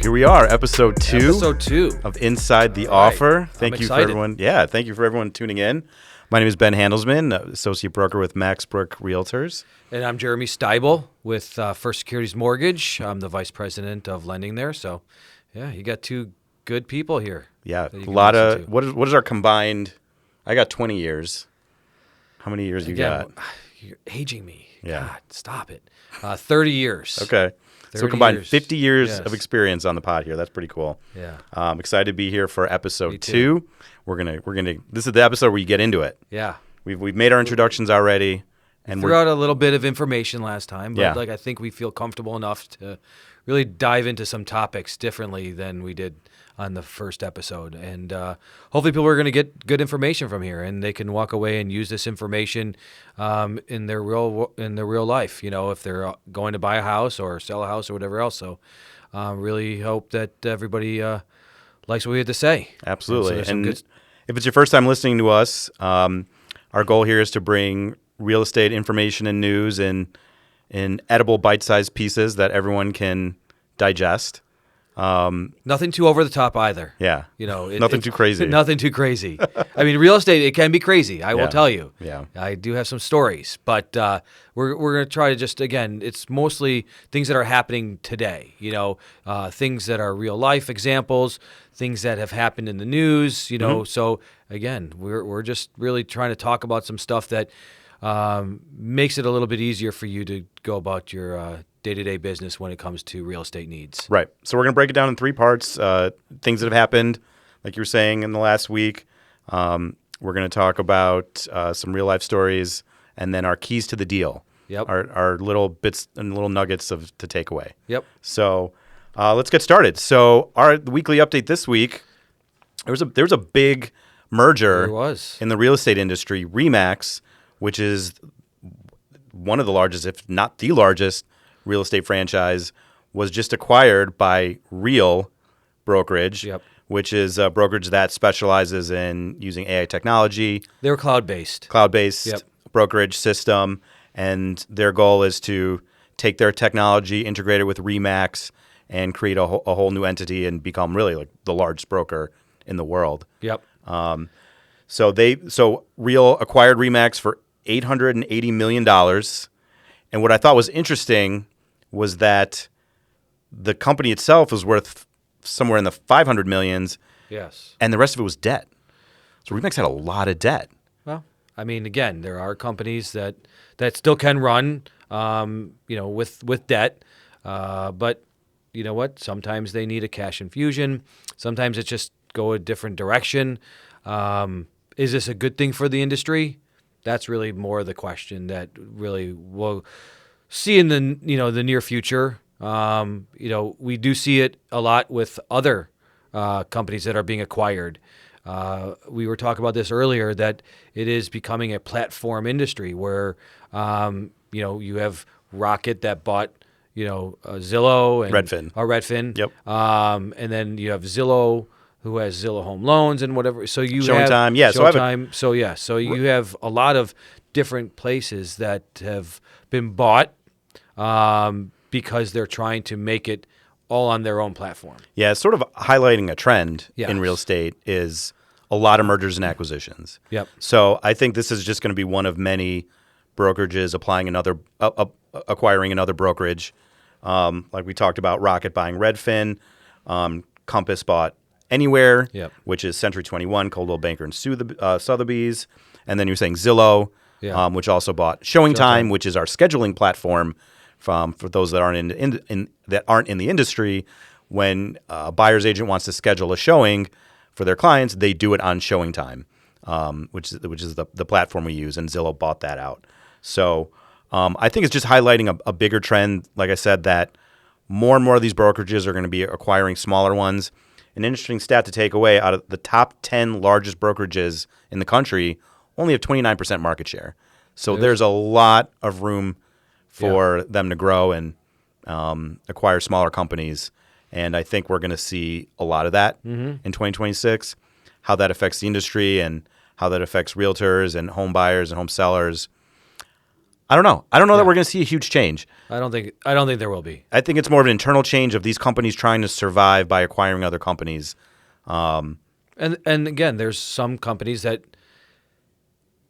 Here we are, episode two. Episode 2 of Inside the All right. Offer. Thank I'm you for excited. everyone. Yeah, thank you for everyone tuning in. My name is Ben Handelsman, associate broker with Max Brook Realtors. And I'm Jeremy Stybel with First Securities Mortgage. I'm the vice president of lending there. So, yeah, you got two good people here. Yeah, that a you can lot listen of to. what is our combined? I got 20 years. How many years you Again, got? you're aging me. Yeah. God, stop it. 30 years. Okay. So 30 combined years. 50 years Yes. of experience on the pod here. That's pretty cool. Yeah. I'm excited to be here for Me episode too. 2. We're gonna. This is the episode where you get into it. Yeah. We've made our introductions already, and Threw out a little bit of information last time, but Yeah. I think we feel comfortable enough to really dive into some topics differently than we did on the first episode. And hopefully people are going to get good information from here, and they can walk away and use this information in their real life, you know, if they're going to buy a house or sell a house or whatever else. So really hope that everybody likes what we had to say. Absolutely. So there's some And good if it's your first time listening to us, our goal here is to bring real estate information and news in edible bite-sized pieces that everyone can digest. Nothing too over the top either. Yeah. You know, Nothing too crazy. Nothing too crazy. I mean, real estate, it can be crazy. I Yeah. will tell you. Yeah. I do have some stories, but we're going to try to just, again, it's mostly things that are happening today, you know, things that are real life examples, things that have happened in the news, you know. So, again, we're just really trying to talk about some stuff that makes it a little bit easier for you to go about your day-to-day business when it comes to real estate needs. Right. So we're going to break it down in 3 parts. Things that have happened, like you were saying, in the last week. We're going to talk about some real-life stories, and then our keys to the deal. Yep. Our little bits and little nuggets to take away. Yep. So let's get started. So the weekly update this week, there was a big merger There was. in the real estate industry. RE/MAX, which is one of the largest, if not the largest, real estate franchise, was just acquired by Real Brokerage, Yep. which is a brokerage that specializes in using AI technology, They were cloud-based. cloud-based Yep. brokerage system, and their goal is to take their technology, integrate it with RE/MAX, and create a whole new entity and become really like the largest broker in the world. Yep. So Real acquired RE/MAX for $880 million. And what I thought was interesting was that the company itself was worth somewhere in the 500 millions, Yes. and the rest of it was debt. So RE/MAX had a lot of debt. Well, I mean, again, there are companies that still can run, you know, with debt, but you know what? Sometimes they need a cash infusion. Sometimes it's just go a different direction. Is this a good thing for the industry? That's really more the question that really we'll see in the near future. You know, we do see it a lot with other companies that are being acquired. We were talking about this earlier, that it is becoming a platform industry where, you know, you have Rocket that bought, you know, Zillow and Redfin. Redfin. Yep. And then you have Zillow, who has Zillow Home Loans and whatever. So you Showing have Time. Yeah, so I have a- Showtime. So you have a lot of different places that have been bought because they're trying to make it all on their own platform. Yeah, it's sort of highlighting a trend Yes. in real estate is a lot of mergers and acquisitions. Yep. So I think this is just going to be one of many brokerages acquiring another brokerage. Like we talked about, Rocket buying Redfin, Compass bought Anywhere, Yep. which is Century 21, Coldwell Banker and Sotheby's, and then you're saying Zillow, Yeah. which also bought Showing Time, Showtime. which is our scheduling platform for those that aren't in the industry. When a buyer's agent wants to schedule a showing for their clients, they do it on Showing Time, which is the platform we use, and Zillow bought that out. So I think it's just highlighting a bigger trend, like I said, that more and more of these brokerages are going to be acquiring smaller ones. An interesting stat to take away: out of the top 10 largest brokerages in the country, only have 29% market share. So there's a lot of room for them to grow and acquire smaller companies. And I think we're going to see a lot of that in 2026. How that affects the industry and how that affects realtors and home buyers and home sellers. I don't know. I don't know that Yeah. we're going to see a huge change. I don't think there will be. I think it's more of an internal change of these companies trying to survive by acquiring other companies. And again, there's some companies that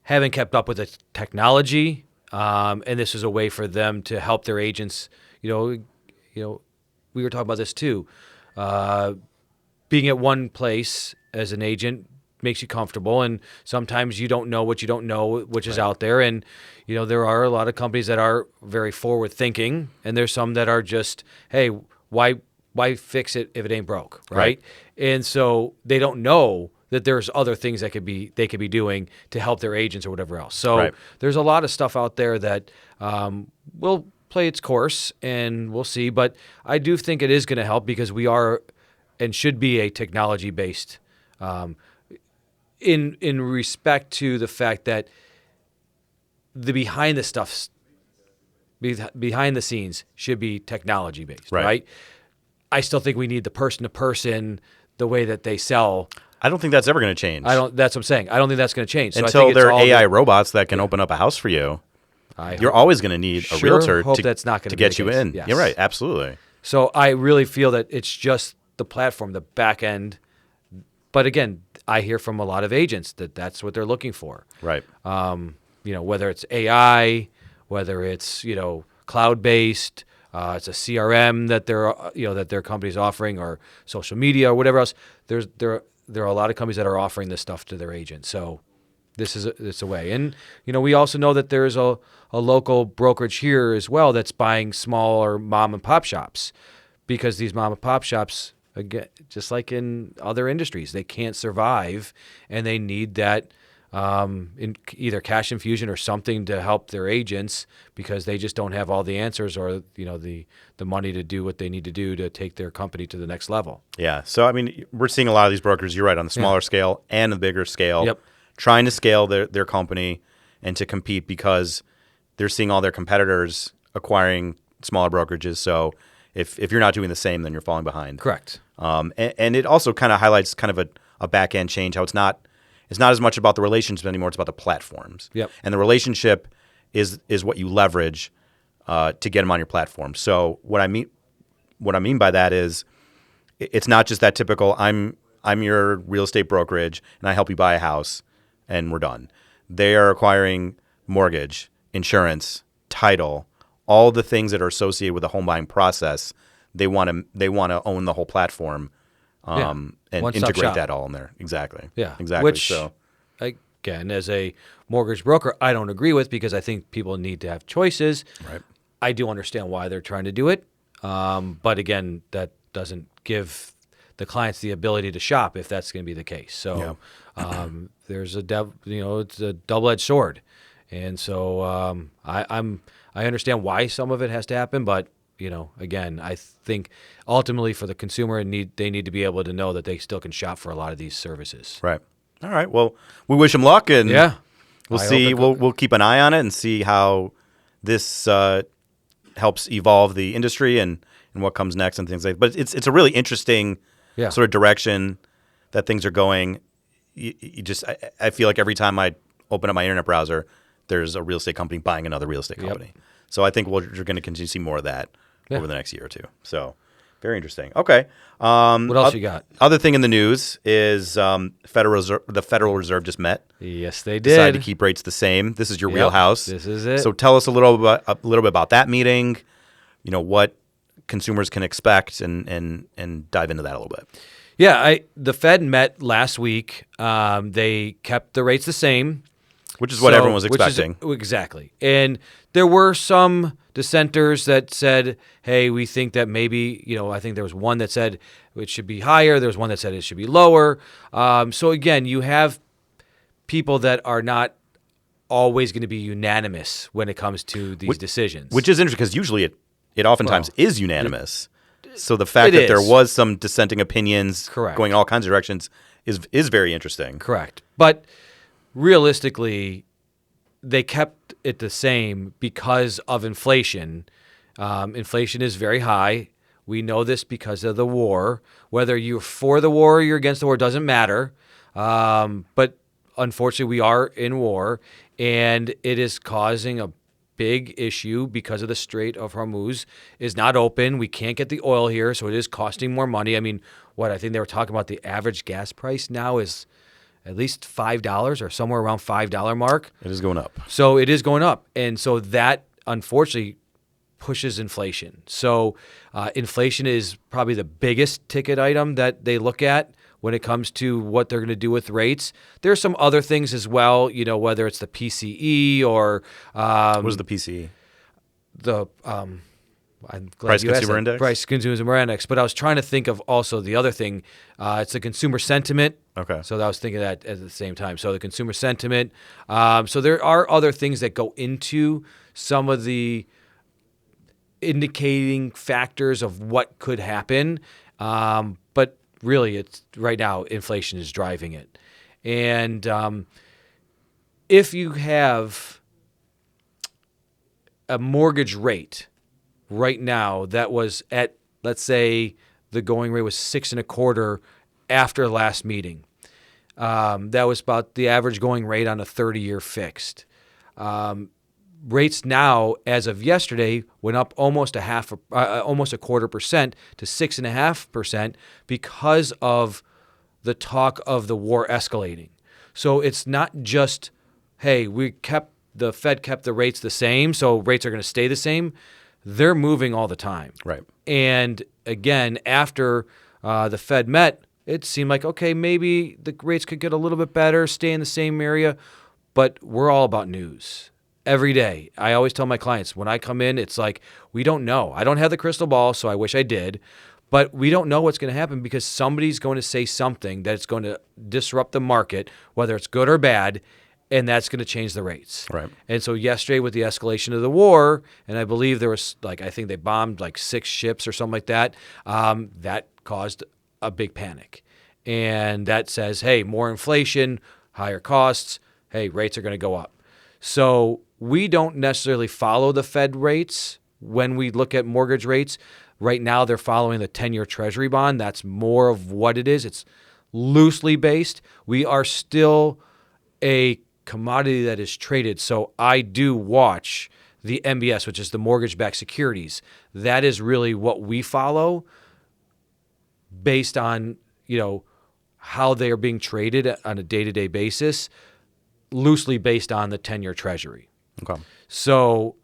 haven't kept up with the technology, and this is a way for them to help their agents. We were talking about this too. Being at one place as an agent makes you comfortable, and sometimes you don't know what you don't know, which is out there. And there are a lot of companies that are very forward thinking, and there's some that are just, hey, why fix it if it ain't broke, right? And so they don't know that there's other things that they could be doing to help their agents or whatever else. So there's a lot of stuff out there that will play its course, and we'll see. But I do think it is going to help because we are and should be a technology based. In respect to the fact that the behind the scenes should be technology based, right? I still think we need the person to person, the way that they sell. I don't think that's ever going to change. That's what I'm saying. I don't think that's going to change. Until so I think there are AI robots that can open up a house for you. You're always going to need a realtor to get you in. Yes. You're right. Absolutely. So I really feel that it's just the platform, the back end. But again, I hear from a lot of agents that that's what they're looking for. Right. Whether it's AI, whether it's cloud-based, it's a CRM that their company's offering, or social media or whatever else. There are a lot of companies that are offering this stuff to their agents. So it's a way. And we also know that there's a local brokerage here as well that's buying smaller mom and pop shops, because these mom and pop shops, again, just like in other industries, they can't survive, and they need that in either cash infusion or something to help their agents, because they just don't have all the answers or the money to do what they need to do to take their company to the next level. Yeah. So we're seeing a lot of these brokers. You're right, on the smaller scale and the bigger scale, trying to scale their company and to compete, because they're seeing all their competitors acquiring smaller brokerages. So if you're not doing the same, then you're falling behind. Correct. And it also kind of highlights kind of a back end change, how it's not as much about the relationship anymore. It's about the platforms. Yep. And the relationship is what you leverage to get them on your platform. So what I mean by that is, it's not just that typical I'm your real estate brokerage and I help you buy a house and we're done. They are acquiring mortgage, insurance, title, all the things that are associated with the home buying process. They want to own the whole platform, and integrate that all in there. Exactly. Yeah. Exactly. Which, again, as a mortgage broker, I don't agree with, because I think people need to have choices. Right. I do understand why they're trying to do it, but again, that doesn't give the clients the ability to shop if that's going to be the case. So there's it's a double-edged sword, and so I understand why some of it has to happen, but again, I think ultimately for the consumer, they need to be able to know that they still can shop for a lot of these services. Right. All right. Well, we wish them luck, and we'll see. We'll keep an eye on it and see how this helps evolve the industry and what comes next and things like that. But it's a really interesting sort of direction that things are going. I feel like every time I open up my internet browser, there's a real estate company buying another real estate company. Yep. So I think you're going to continue to see more of that over the next year or two. So very interesting. Okay. What else you got? Other thing in the news is the Federal Reserve just met. Yes, they did. Decided to keep rates the same. This is your wheelhouse. This is it. So tell us a little bit about that meeting. What consumers can expect, and dive into that a little bit. Yeah, the Fed met last week. They kept the rates the same, which is what everyone was expecting. Exactly. And there were some dissenters that said, hey, we think that maybe, I think there was one that said it should be higher. There was one that said it should be lower. So again, you have people that are not always going to be unanimous when it comes to these decisions. Which is interesting, because usually it oftentimes is unanimous. So the fact that there was some dissenting opinions going in all kinds of directions is very interesting. Correct. But realistically, they kept it the same because of inflation. Inflation is very high. We know this because of the war. Whether you're for the war or you're against the war doesn't matter. But unfortunately, we are in war, and it is causing a big issue because of the Strait of Hormuz is not open. We can't get the oil here, so it is costing more money. I mean, I think they were talking about the average gas price now is at least $5 or somewhere around $5 mark. It is going up. So it is going up. And so that, unfortunately, pushes inflation. So inflation is probably the biggest ticket item that they look at when it comes to what they're going to do with rates. There's some other things as well, whether it's the PCE or What is the PCE? I'm glad Price you asked Consumer that. Index? Price Consumer Index. But I was trying to think of also the other thing. It's the consumer sentiment. Okay. So I was thinking that at the same time. So the consumer sentiment. So there are other things that go into some of the indicating factors of what could happen. But really, it's right now, inflation is driving it. And if you have a mortgage rate right now that was at, let's say, the going rate was 6.25 after last meeting. That was about the average going rate on a 30-year fixed. Rates now, as of yesterday, went up almost 0.25% to 6.5% because of the talk of the war escalating. So it's not just, hey, the Fed kept the rates the same, so rates are going to stay the same. They're moving all the time. Right. And again, after the Fed met, it seemed like, okay, maybe the rates could get a little bit better, stay in the same area, but we're all about news. Every day. I always tell my clients, when I come in, it's like, we don't know. I don't have the crystal ball, so I wish I did, but we don't know what's going to happen because somebody's going to say something that's going to disrupt the market, whether it's good or bad, and that's going to change the rates. Right. And so yesterday with the escalation of the war, and I believe there was I think they bombed 6 ships or something like that, that caused a big panic. And that says, hey, more inflation, higher costs, hey, rates are going to go up. So we don't necessarily follow the Fed rates when we look at mortgage rates. Right now, they're following the 10-year Treasury bond. That's more of what it is. It's loosely based. We are still a commodity that is traded. So I do watch the MBS, which is the mortgage-backed securities. That is really what we follow based on, how they are being traded on a day-to-day basis, loosely based on the 10-year Treasury. Okay. So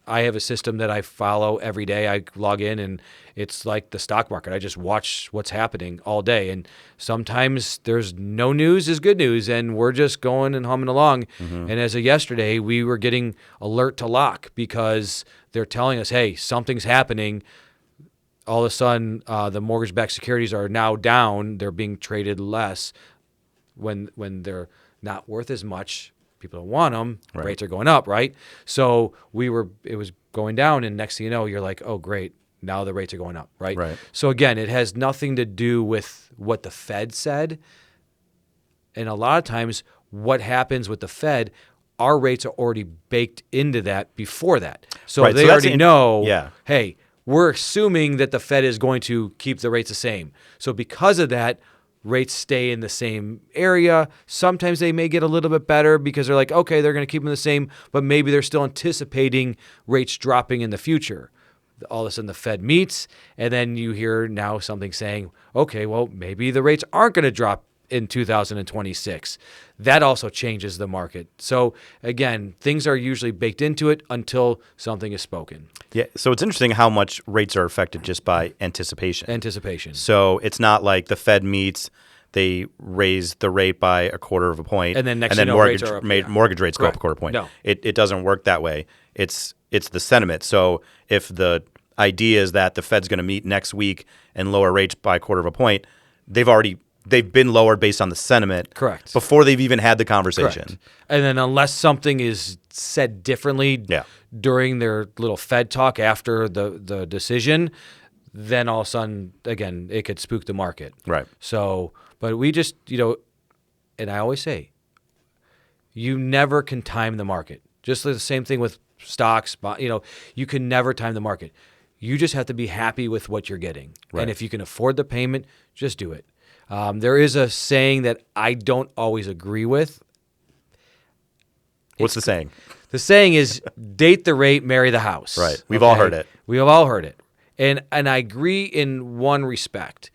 I have a system that I follow every day. I log in, and it's like the stock market. I just watch what's happening all day. And sometimes there's no news is good news, and we're just going and humming along. Mm-hmm. And as of yesterday, we were getting alert to lock because they're telling us, hey, something's happening. All of a sudden, the mortgage-backed securities are now down. They're being traded less when they're not worth as much. People don't want them. Right. Rates are going up, right? So it was going down, and next thing you know, you're like, oh, great. Now the rates are going up, right? Right. So again, it has nothing to do with what the Fed said. And a lot of times what happens with the Fed, our rates are already baked into that before that. So right. They already know, hey, we're assuming that the Fed is going to keep the rates the same. So because of that, rates stay in the same area. Sometimes they may get a little bit better because they're like, okay, they're going to keep them the same, but maybe they're still anticipating rates dropping in the future. All of a sudden the Fed meets, and then you hear now something saying, okay, well, maybe the rates aren't going to drop in 2026. That also changes the market. So again, things are usually baked into it until something is spoken. Yeah. So it's interesting how much rates are affected just by anticipation. So it's not like the Fed meets, they raise the rate by 1/4 point, and then mortgage rates go up 1/4 point. No. It doesn't work that way. It's the sentiment. So if the idea is that the Fed's going to meet next week and lower rates by 1/4 point, they've been lowered based on the sentiment. Correct. Before they've even had the conversation. Correct. And then unless something is said differently during their little Fed talk after the decision, then all of a sudden, again, it could spook the market. Right. So, but we just, and I always say, you never can time the market. Just the same thing with stocks, you can never time the market. You just have to be happy with what you're getting. Right. And if you can afford the payment, just do it. There is a saying that I don't always agree with. What's the saying? The saying is date the rate, marry the house. Right. We've all heard it. We have all heard it. And I agree in one respect.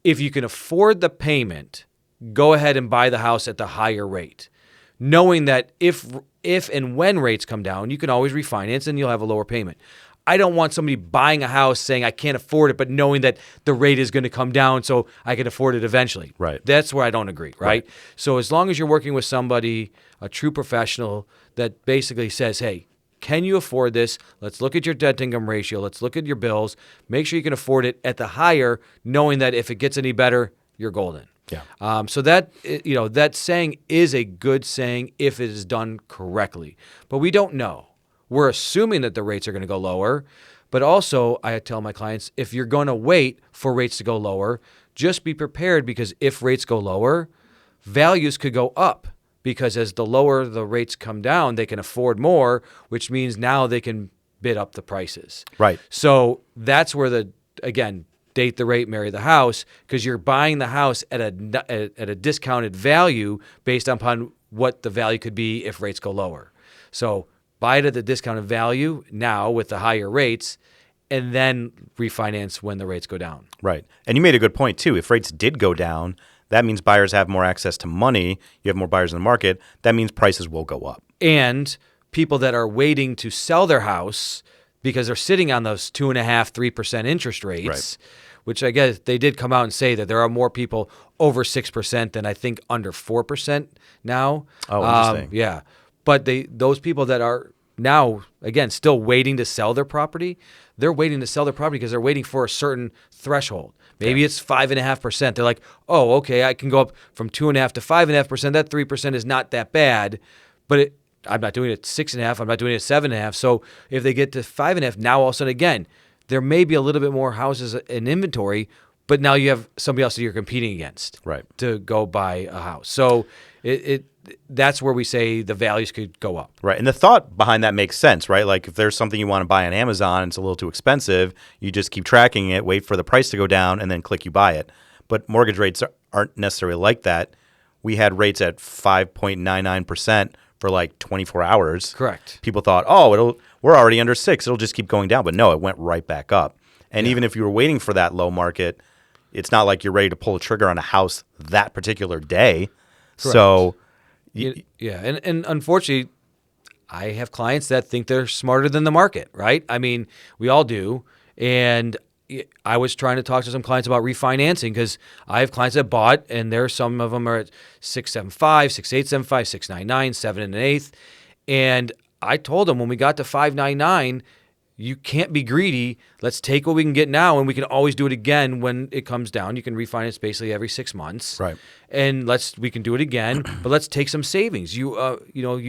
If you can afford the payment, go ahead and buy the house at the higher rate, knowing that if and when rates come down, you can always refinance and you'll have a lower payment. I don't want somebody buying a house saying I can't afford it, but knowing that the rate is going to come down so I can afford it eventually. Right. That's where I don't agree, right? So as long as you're working with somebody, a true professional that basically says, hey, can you afford this? Let's look at your debt-to-income ratio. Let's look at your bills. Make sure you can afford it at the higher, knowing that if it gets any better, you're golden. Yeah. So that that saying is a good saying if it is done correctly. But we don't know. We're assuming that the rates are going to go lower. But also, I tell my clients, if you're going to wait for rates to go lower, just be prepared because if rates go lower, values could go up. Because as the lower the rates come down, they can afford more, which means now they can bid up the prices. Right. So that's where again, date the rate, marry the house, because you're buying the house at a discounted value based upon what the value could be if rates go lower. So buy it at the discounted value now with the higher rates, and then refinance when the rates go down. Right. And you made a good point, too. If rates did go down, that means buyers have more access to money. You have more buyers in the market. That means prices will go up. And people that are waiting to sell their house because they're sitting on those 2.5-3% interest rates, Right. which I guess they did come out and say that there are more people over 6% than I think under 4% now. Oh, interesting. Yeah. But those people that are now, again, still waiting to sell their property, they're waiting to sell their property because they're waiting for a certain threshold. Maybe it's 5.5%. They're like, oh, okay, I can go up from 2.5 to 5.5%. That 3% is not that bad, but I'm not doing it at 6.5. I'm not doing it at 7.5. So if they get to 5.5, now all of a sudden, again, there may be a little bit more houses in inventory, but now you have somebody else that you're competing against to go buy a house. So that's where we say the values could go up. Right. And the thought behind that makes sense, right? Like if there's something you want to buy on Amazon, it's a little too expensive, you just keep tracking it, wait for the price to go down, and then click you buy it. But mortgage rates aren't necessarily like that. We had rates at 5.99% for like 24 hours. Correct. People thought, we're already under 6. It'll just keep going down. But no, it went right back up. And even if you were waiting for that low market, it's not like you're ready to pull a trigger on a house that particular day. Correct. So and unfortunately, I have clients that think they're smarter than the market, right? I mean, we all do. And I was trying to talk to some clients about refinancing because I have clients that bought, and some of them are at 675, 6875, 699, 7 1/8. And I told them when we got to 599, you can't be greedy. Let's take what we can get now, and we can always do it again when it comes down. You can refinance basically every 6 months, right? And we can do it again, but let's take some savings. You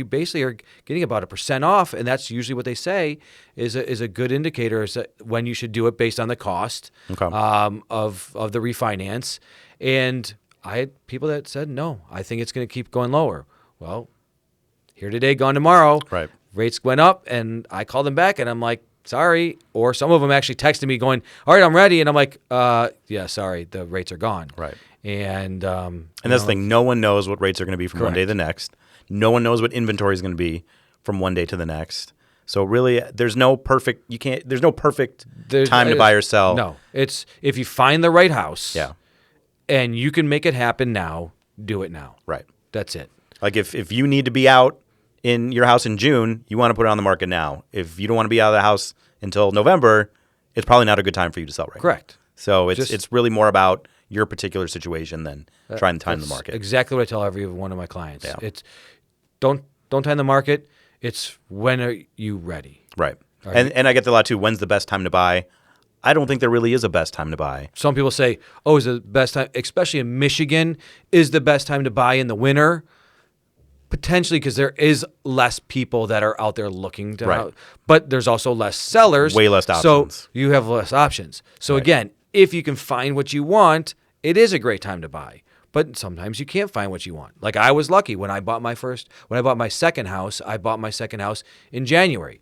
basically are getting about 1% off, and that's usually what they say is a good indicator is that when you should do it based on the cost of the refinance. And I had people that said no, I think it's going to keep going lower. Well, here today, gone tomorrow. Right. Rates went up, and I called them back, and I'm like, sorry. Or some of them actually texted me going, all right, I'm ready. And I'm like, yeah, sorry, the rates are gone. Right. And that's the thing. No one knows what rates are going to be from one day to the next. No one knows what inventory is going to be from one day to the next. So really, there's no perfect time to buy or sell. No. It's if you find the right house Yeah. and you can make it happen now, do it now. Right. That's it. Like if you need to be out in your house in June, you want to put it on the market now. If you don't want to be out of the house until November, it's probably not a good time for you to sell right Correct. now. So it's really more about your particular situation than trying to time the market. Exactly what I tell every one of my clients. Yeah. It's don't time the market. It's when are you ready? Right. And I get that a lot too. When's the best time to buy? I don't think there really is a best time to buy. Some people say, is the best time, especially in Michigan, is the best time to buy in the winter? Potentially, because there is less people that are out there looking to Right. but there's also less sellers. Way less options. So you have less options. So again, if you can find what you want, it is a great time to buy. But sometimes you can't find what you want. Like I was lucky when I bought my second house, I bought my second house in January.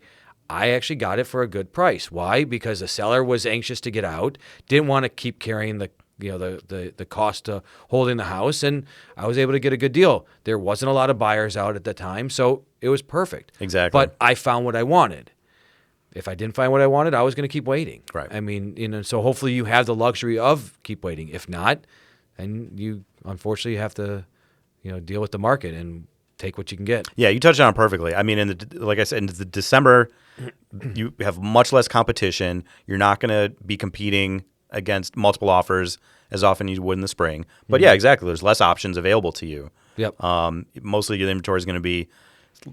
I actually got it for a good price. Why? Because the seller was anxious to get out, didn't want to keep carrying the the cost of holding the house, and I was able to get a good deal. There wasn't a lot of buyers out at the time, so it was perfect. Exactly. But I found what I wanted. If I didn't find what I wanted, I was going to keep waiting. Right. I mean, so hopefully you have the luxury of keep waiting. If not, then you unfortunately have to, deal with the market and take what you can get. Yeah, you touched on it perfectly. I mean, like I said, in the December, you have much less competition. You're not going to be competing against multiple offers as often as you would in the spring. But yeah, exactly. There's less options available to you. Yep. Mostly your inventory is going to be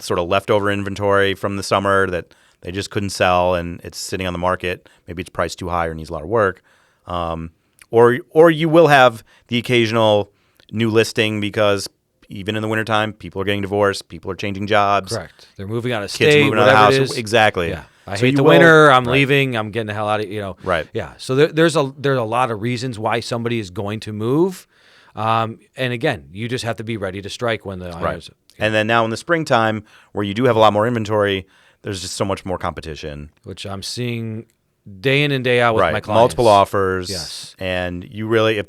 sort of leftover inventory from the summer that they just couldn't sell, and it's sitting on the market. Maybe it's priced too high or needs a lot of work. Or you will have the occasional new listing because even in the wintertime, people are getting divorced, people are changing jobs. Correct. They're moving out of Kids state, moving out of the whatever house. it is. Exactly. Yeah. I So hate you the will- winter. I'm right. leaving. I'm getting the hell out of. Right. Yeah. So there's a lot of reasons why somebody is going to move, and again, you just have to be ready to strike when the Right. And then now in the springtime, where you do have a lot more inventory, there's just so much more competition. which I'm seeing day in and day out with Right. my clients. Multiple offers. Yes. And you really have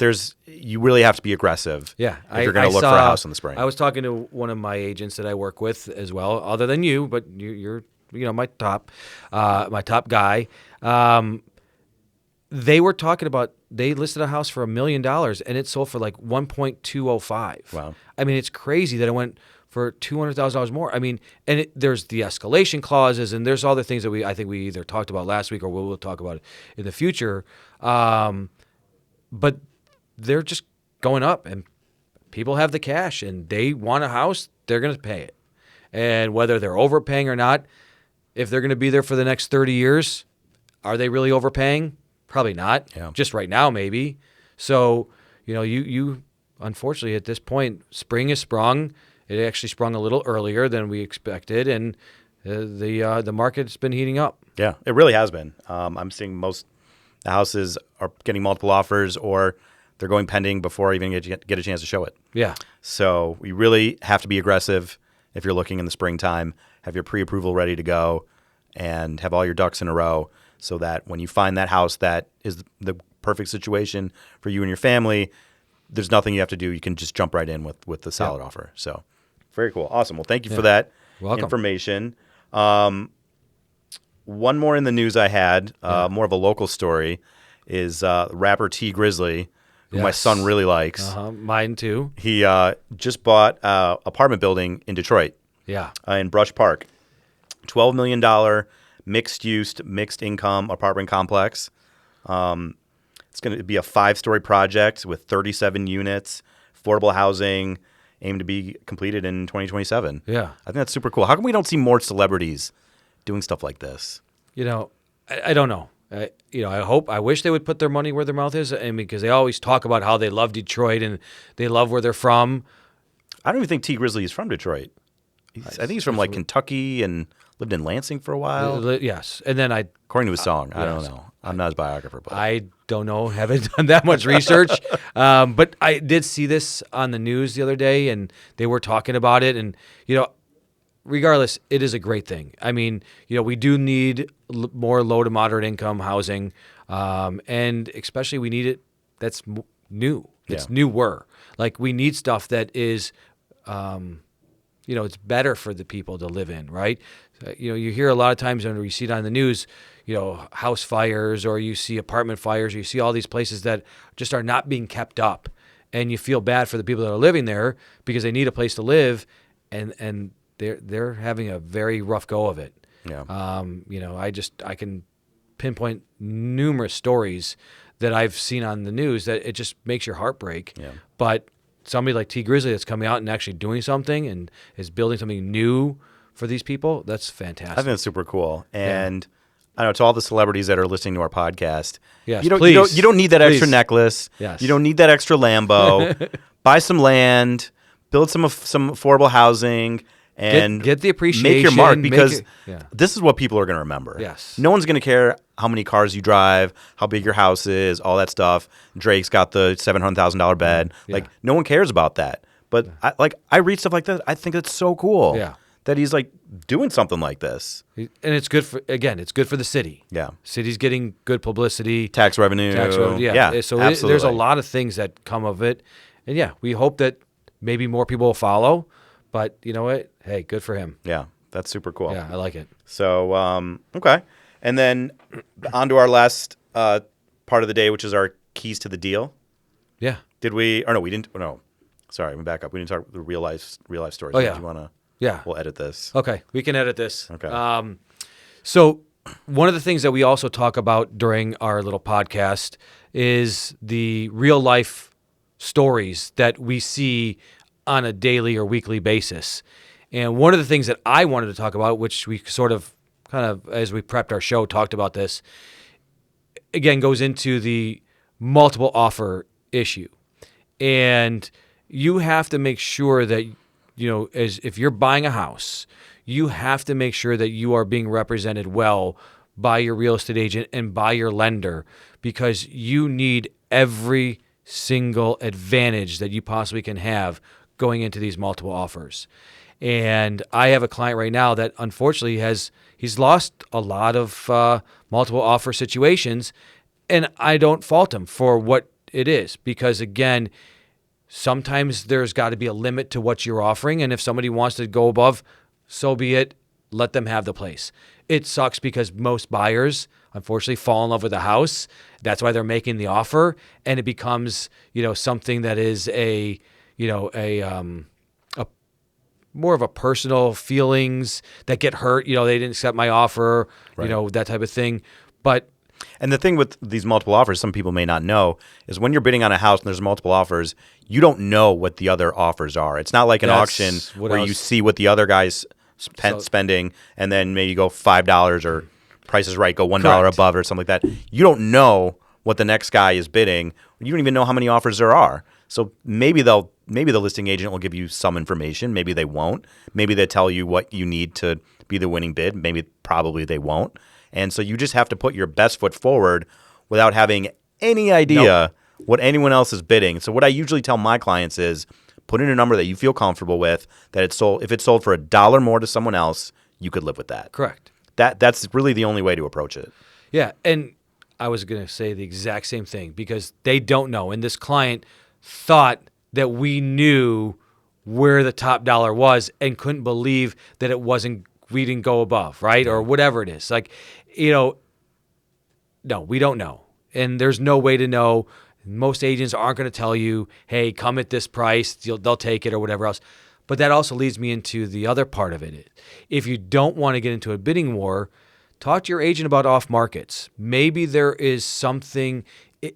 to be aggressive. Yeah, If you're going to look for a house in the spring. I was talking to one of my agents that I work with as well, other than you, but you're my top guy. They were talking about they listed a house for $1 million and it sold for like 1.205. Wow. I mean, it's crazy that it went for $200,000 more. I mean, and there's the escalation clauses and there's other things that I think we either talked about last week or we'll talk about it in the future. But they're just going up, and people have the cash and they want a house, they're going to pay it. And whether they're overpaying or not, if they're going to be there for the next 30 years, are they really overpaying? Probably not. Yeah. Just right now, maybe. So, you unfortunately at this point, spring has sprung. It actually sprung a little earlier than we expected, and the market's been heating up. Yeah, it really has been. I'm seeing most the houses are getting multiple offers, or they're going pending before I even get a chance to show it. Yeah. So we really have to be aggressive if you're looking in the springtime. Have your pre-approval ready to go, and have all your ducks in a row, so that when you find that house that is the perfect situation for you and your family, there's nothing you have to do. You can just jump right in with the solid offer. So very cool. Awesome. Well, thank you for that Welcome. information. One more in the news I had, more of a local story, is rapper T Grizzly, who my Yes. son really likes. Mine too. He just bought an apartment building in Detroit, Yeah. in Brush Park. $12 million mixed-use, mixed-income apartment complex. It's going to be a 5-story project with 37 units, affordable housing, aimed to be completed in 2027. Yeah. I think that's super cool. How come we don't see more celebrities doing stuff like this? I don't know. I wish they would put their money where their mouth is. I mean, because they always talk about how they love Detroit and they love where they're from. I don't even think T Grizzly is from Detroit. I think he's from like Kentucky and lived in Lansing for a while. Yes. And then According to his song. I don't yes. know. I'm not his biographer, but I don't know, haven't done that much research. But I did see this on the news the other day, and they were talking about it. And, regardless, it is a great thing. I mean, we do need more low to moderate income housing, and especially we need it that's new. It's newer. Like, we need stuff that is, it's better for the people to live in, right? You hear a lot of times when we see it on the news, house fires, or you see apartment fires, or you see all these places that just are not being kept up, and you feel bad for the people that are living there because they need a place to live, and they're having a very rough go of it. Yeah. I can pinpoint numerous stories that I've seen on the news that it just makes your heart break. Yeah. But somebody like T Grizzly that's coming out and actually doing something and is building something new for these people, that's fantastic. I think that's super cool. And I know to all the celebrities that are listening to our podcast, Yes, you don't please. you don't need that extra Please. necklace. Yes. You don't need that extra Lambo. Buy some land, build some affordable housing, and Get the make your mark, appreciation, because yeah. this is what people are going to remember. Yes. No one's going to care how many cars you drive, how big your house is, all that stuff. Drake's got the $700,000 bed. Yeah. Like, no one cares about that. But I read stuff like that. I think it's so cool. Yeah. that he's like doing something like this. And it's good for the city. Yeah. City's getting good publicity. Tax revenue. Yeah. So absolutely. there's a lot of things that come of it. And yeah, we hope that maybe more people will follow. But you know what? Hey, good for him. Yeah, that's super cool. Yeah, I like it. So, okay. And then on to our last part of the day, which is our keys to the deal. Yeah. Did we? Or no, we didn't. No. Sorry, I'm back up. We didn't talk the real life stories. Oh, yeah. Do you want to? Yeah. We'll edit this. Okay, we can edit this. Okay. So one of the things that we also talk about during our little podcast is the real life stories that we see on a daily or weekly basis. And one of the things that I wanted to talk about, which we sort of kind of, as we prepped our show, talked about this, again, goes into the multiple offer issue. And you have to make sure that, as if you're buying a house, you have to make sure that you are being represented well by your real estate agent and by your lender, because you need every single advantage that you possibly can have going into these multiple offers. And I have a client right now that unfortunately he's lost a lot of multiple offer situations, and I don't fault him for what it is, because again, sometimes there's got to be a limit to what you're offering, and if somebody wants to go above, so be it. Let them have the place. It sucks because most buyers unfortunately fall in love with the house. That's why they're making the offer, and it becomes something that is a more of a personal feelings that get hurt. They didn't accept my offer, Right. That type of thing. And the thing with these multiple offers, some people may not know, is when you're bidding on a house and there's multiple offers, you don't know what the other offers are. It's not like an auction where you see what the other guy's spending and then maybe go $5 or Price is Right, go $1 Correct. above or something like that. You don't know what the next guy is bidding. You don't even know how many offers there are. So maybe the listing agent will give you some information. Maybe they won't. Maybe they tell you what you need to be the winning bid. Probably they won't. And so you just have to put your best foot forward without having any idea what anyone else is bidding. So what I usually tell my clients is put in a number that you feel comfortable with, that it's sold. If it's sold for $1 more to someone else, you could live with that. correct. That's really the only way to approach it. Yeah, and I was going to say the exact same thing, because they don't know. And this client thought that we knew where the top dollar was and couldn't believe that we didn't go above, right? Or whatever it is. Like, no, we don't know. And there's no way to know. Most agents aren't going to tell you, hey, come at this price, they'll take it or whatever else. But that also leads me into the other part of it. If you don't want to get into a bidding war, talk to your agent about off markets. Maybe there is something, a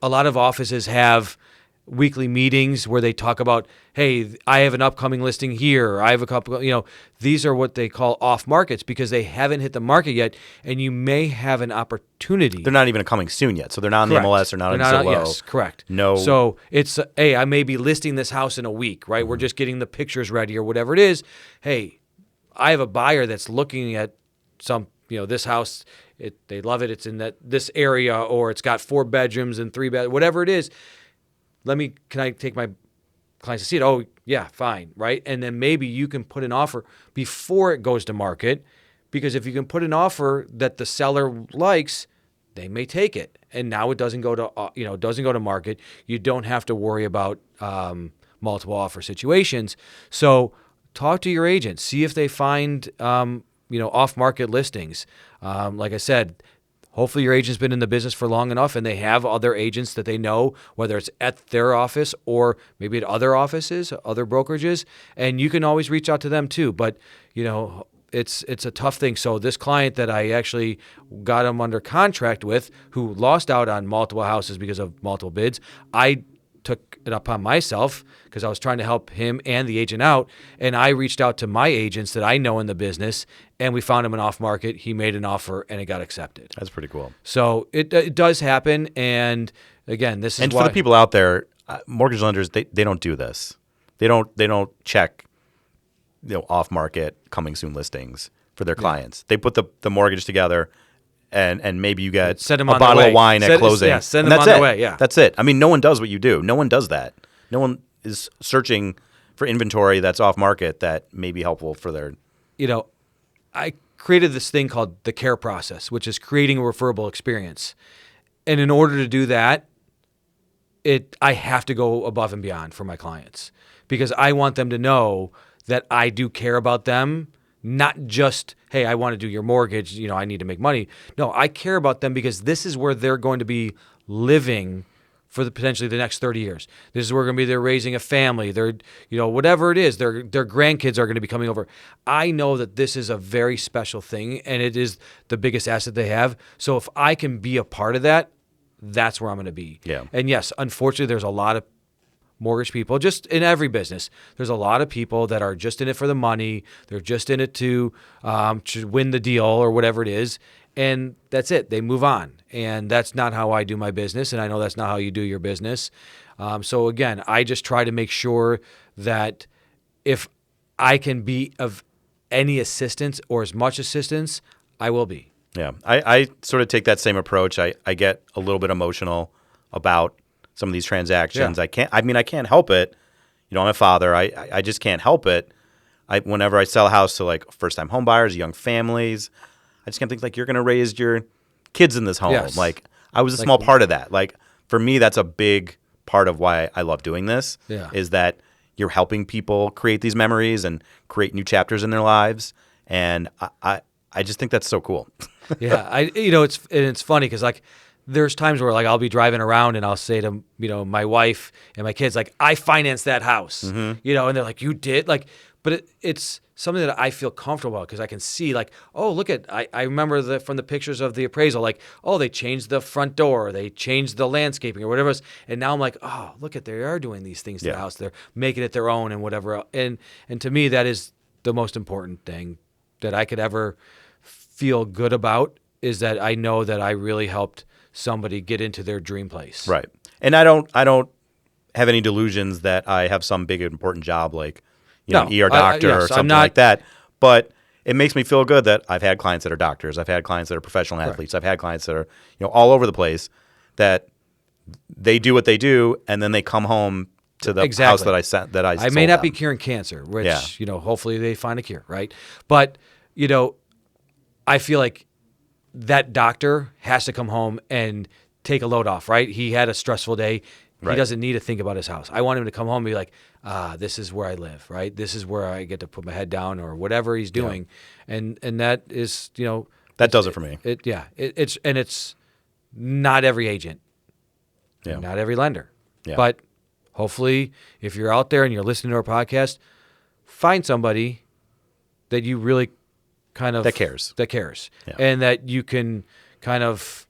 lot of offices have weekly meetings where they talk about, hey, I have an upcoming listing here. I have a couple, these are what they call off markets because they haven't hit the market yet, and you may have an opportunity. They're not even coming soon yet. So they're not on the MLS. They're not on Zillow. Yes, correct. No. So it's, hey, I may be listing this house in a week, right? We're just getting the pictures ready or whatever it is. Hey, I have a buyer that's looking at some, this house, they love it. It's in this area, or it's got 4 bedrooms and 3 bed, whatever it is. Can I take my clients to see it? Oh, yeah, fine, right? And then maybe you can put an offer before it goes to market, because if you can put an offer that the seller likes, they may take it. And now it doesn't go to market. You don't have to worry about multiple offer situations. So talk to your agent, see if they find off-market listings. Like I said, hopefully your agent's been in the business for long enough and they have other agents that they know, whether it's at their office or maybe at other offices, other brokerages, and you can always reach out to them too. But, it's a tough thing. So this client that I actually got him under contract with, who lost out on multiple houses because of multiple bids, I took it upon myself because I was trying to help him and the agent out. And I reached out to my agents that I know in the business, and we found him an off market. He made an offer and it got accepted. That's pretty cool. So it does happen. And again, this is and why. for the people out there, mortgage lenders, they don't do this. They don't check off market coming soon listings for their clients. They put the mortgage together. And maybe you get Send them a on bottle their way. of wine at closing. Yeah, send and them that's on their it. way. Yeah, that's it. I mean, no one does what you do. No one does that. No one is searching for inventory that's off market that may be helpful for their. I created this thing called the care process, which is creating a referable experience. And in order to do that, I have to go above and beyond for my clients because I want them to know that I do care about them, not just, hey, I want to do your mortgage, I need to make money. No, I care about them because this is where they're going to be living for potentially the next 30 years. This is where they're raising a family. They're, whatever it is, their grandkids are going to be coming over. I know that this is a very special thing and it is the biggest asset they have. So if I can be a part of that, that's where I'm going to be. Yeah. And yes, unfortunately, there's a lot of mortgage people, just in every business. There's a lot of people that are just in it for the money. They're just in it to win the deal or whatever it is. And that's it. They move on. And that's not how I do my business. And I know that's not how you do your business. So again, I just try to make sure that if I can be of any assistance or as much assistance, I will be. Yeah, I sort of take that same approach. I get a little bit emotional about some of these transactions. Yeah. I can't help it. I'm a father. I just can't help it. Whenever I sell a house to like first-time home buyers, young families, I just can't think like you're going to raise your kids in this home. Yes. Like I was a small part of that. Like for me, that's a big part of why I love doing this. Yeah. Is that you're helping people create these memories and create new chapters in their lives, and I just think that's so cool. Yeah, it's funny because like there's times where like I'll be driving around and I'll say to my wife and my kids like I financed that house, and they're like you did like, but it's something that I feel comfortable about because I can see like I remember from the pictures of the appraisal like they changed the front door, they changed the landscaping or whatever it was, and now I'm like they are doing these things to the house, they're making it their own and whatever, and to me that is the most important thing that I could ever feel good about is that I know that I really helped somebody get into their dream place. Right. And I don't have any delusions that I have some big important job like an ER doctor or something like that. But it makes me feel good that I've had clients that are doctors, I've had clients that are professional athletes, I've had clients that are all over the place that they do what they do and then they come home to the house that I sent that I may not them. be curing cancer, which hopefully they find a cure, right? But I feel like that doctor has to come home and take a load off, right? He had a stressful day. He doesn't need to think about his house. I want him to come home and be like, this is where I live, right? This is where I get to put my head down or whatever he's doing. And that is, that does it for me. It's not every agent, not every lender. Yeah. But hopefully if you're out there and you're listening to our podcast, find somebody that you really that cares, and that you can kind of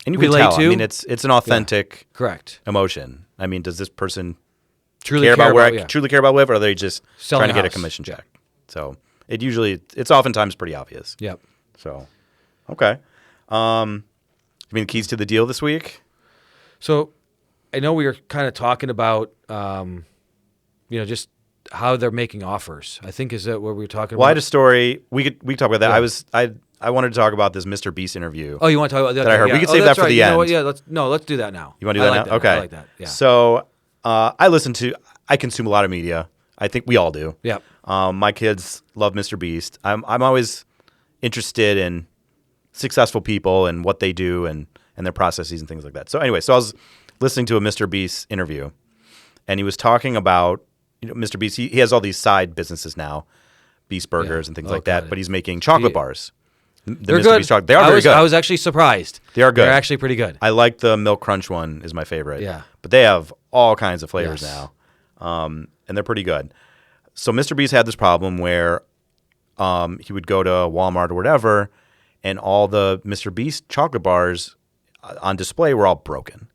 and you can relate tell. to. I mean, it's an authentic, correct emotion. I mean, does this person truly care about where I truly care about where I live, or are they just selling trying to get a commission check? So it's oftentimes pretty obvious. Yep. So, okay. I mean, the keys to the deal this week. So, I know we were kind of talking about, just how they're making offers. I think is that what we were talking about? Well, I had a story. We could talk about that. Yeah. I wanted to talk about this Mr. Beast interview. Oh, you want to talk about that? That I heard. We could save that for the end. You know what? Let's do that now. You want to do that now? Okay. I like that. Yeah. So I consume a lot of media. I think we all do. Yeah. My kids love Mr. Beast. I'm always interested in successful people and what they do and their processes and things like that. So anyway, I was listening to a Mr. Beast interview, and he was talking about Mr. Beast. He has all these side businesses now, Beast Burgers and things like that. But he's making chocolate bars. They're good. They are very good. I was actually surprised. They are good. They're actually pretty good. I like the Milk Crunch one is my favorite. Yeah. But they have all kinds of flavors now, and they're pretty good. So Mr. Beast had this problem where he would go to Walmart or whatever, and all the Mr. Beast chocolate bars on display were all broken.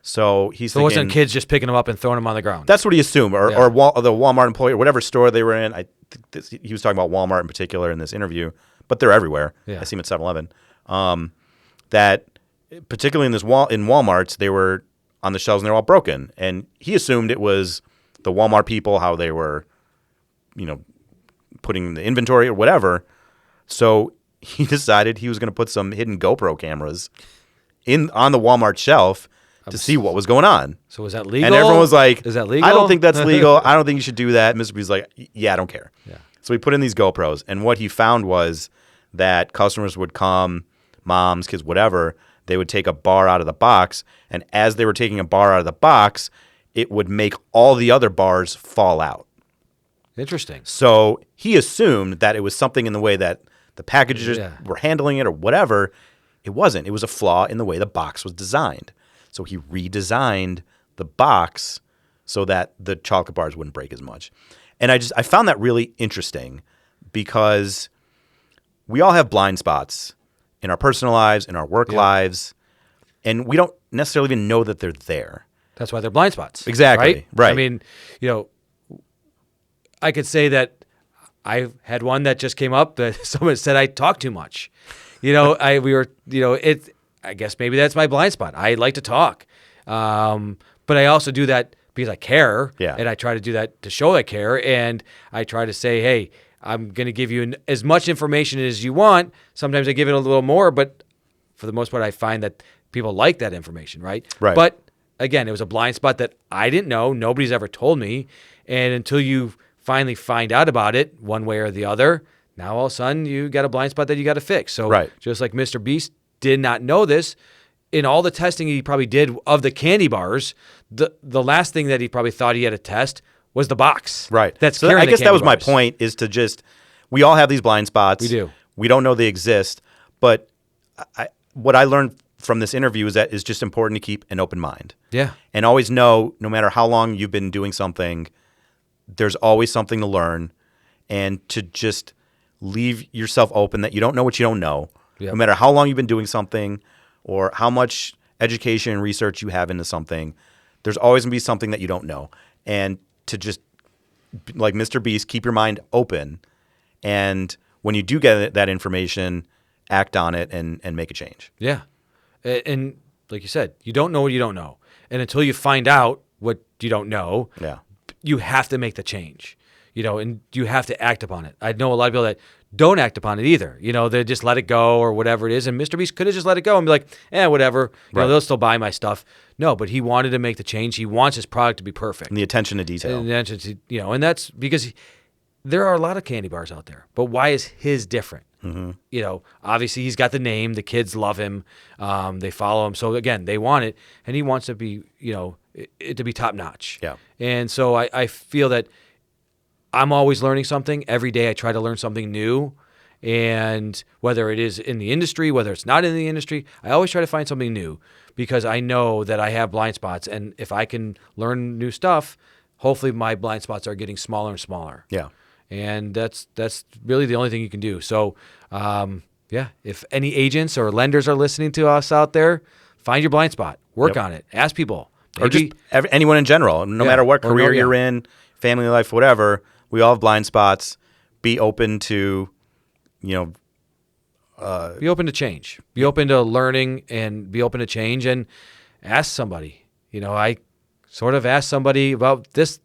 So he's thinking, wasn't kids just picking them up and throwing them on the ground? That's what he assumed, or the Walmart employee or whatever store they were in. I think he was talking about Walmart in particular in this interview, but they're everywhere. Yeah. I see them at 7-Eleven. That particularly in Walmarts, they were on the shelves and they're all broken, and he assumed it was the Walmart people, how they were, putting the inventory or whatever. So he decided he was going to put some hidden GoPro cameras on the Walmart shelf to see what was going on. So is that legal? And everyone was like, is that legal? I don't think that's legal. I don't think you should do that. And Mr. B's like, yeah, I don't care. Yeah. So we put in these GoPros. And what he found was that customers would come, moms, kids, whatever, they would take a bar out of the box. And as they were taking a bar out of the box, it would make all the other bars fall out. Interesting. So he assumed that it was something in the way that the packages were handling it or whatever. It wasn't. It was a flaw in the way the box was designed. So he redesigned the box so that the chocolate bars wouldn't break as much. And I found that really interesting because we all have blind spots in our personal lives, in our work lives, and we don't necessarily even know that they're there. That's why they're blind spots. Exactly. Right. I mean, I could say that I had one that just came up that someone said I talk too much. I guess maybe that's my blind spot. I like to talk. But I also do that because I care. Yeah. And I try to do that to show I care. And I try to say, hey, I'm going to give you as much information as you want. Sometimes I give it a little more, but for the most part, I find that people like that information, right? Right. But again, it was a blind spot that I didn't know. Nobody's ever told me. And until you finally find out about it one way or the other, now all of a sudden you got a blind spot that you got to fix. So just like Mr. Beast did not know this, in all the testing he probably did of the candy bars, the last thing that he probably thought he had to test was the box. Right. That's so I guess that was bars. my point, is to just, we all have these blind spots. We do. We don't know they exist. But what I learned from this interview is that it's just important to keep an open mind. Yeah. And always know, no matter how long you've been doing something, there's always something to learn, and to just leave yourself open that you don't know what you don't know. Yep. No matter how long you've been doing something or how much education and research you have into something, there's always going to be something that you don't know. And to just, like Mr. Beast, keep your mind open. And when you do get that information, act on it and make a change. Yeah. And like you said, you don't know what you don't know. And until you find out what you don't know, you have to make the change, and you have to act upon it. I know a lot of people that don't act upon it either. They just let it go or whatever it is. And Mr. Beast could have just let it go and be like, whatever. They'll still buy my stuff. No, but he wanted to make the change. He wants his product to be perfect. And the attention to detail. And the attention to, and that's because there are a lot of candy bars out there. But why is his different? Mm-hmm. Obviously he's got the name. The kids love him. They follow him. So again, they want it, and he wants to be, it to be top notch. Yeah. And so I feel that I'm always learning something. Every day I try to learn something new. And whether it is in the industry, whether it's not in the industry, I always try to find something new, because I know that I have blind spots. And if I can learn new stuff, hopefully my blind spots are getting smaller and smaller. Yeah. And that's really the only thing you can do. So, if any agents or lenders are listening to us out there, find your blind spot, work on it, ask people. Or just anyone in general, no matter what career you're in, family life, whatever, we all have blind spots. Be open to, be open to change. Be open to learning, and be open to change, and ask somebody. I sort of asked somebody about this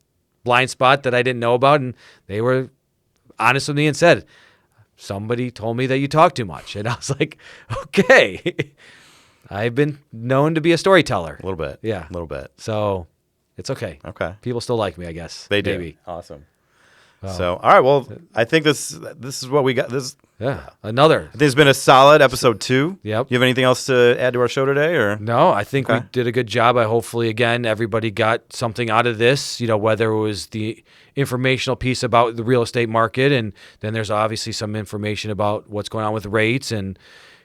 blind spot that I didn't know about, and they were honest with me and said, somebody told me that you talk too much. And I was like, okay. I've been known to be a storyteller. A little bit. Yeah. A little bit. So it's okay. Okay. People still like me, I guess. They do. Maybe. Awesome. So, all right. Well, I think this is what we got. Another. I think it's been a solid episode 2. Yep. You have anything else to add to our show today, or? No, I think we did a good job. Hopefully, again, everybody got something out of this, whether it was the informational piece about the real estate market, and then there's obviously some information about what's going on with rates, and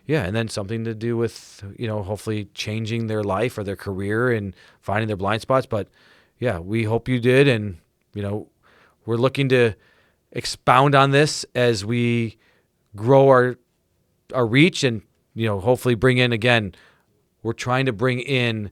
then something to do with, hopefully changing their life or their career and finding their blind spots. But we hope you did. And, we're looking to expound on this as we grow our reach, and, hopefully bring in, again, we're trying to bring in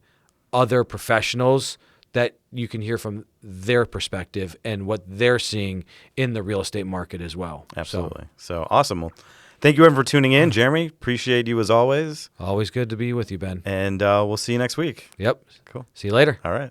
other professionals that you can hear from their perspective and what they're seeing in the real estate market as well. Absolutely. So awesome. Well, thank you, everyone, for tuning in. Jeremy, appreciate you as always. Always good to be with you, Ben. And we'll see you next week. Yep. Cool. See you later. All right.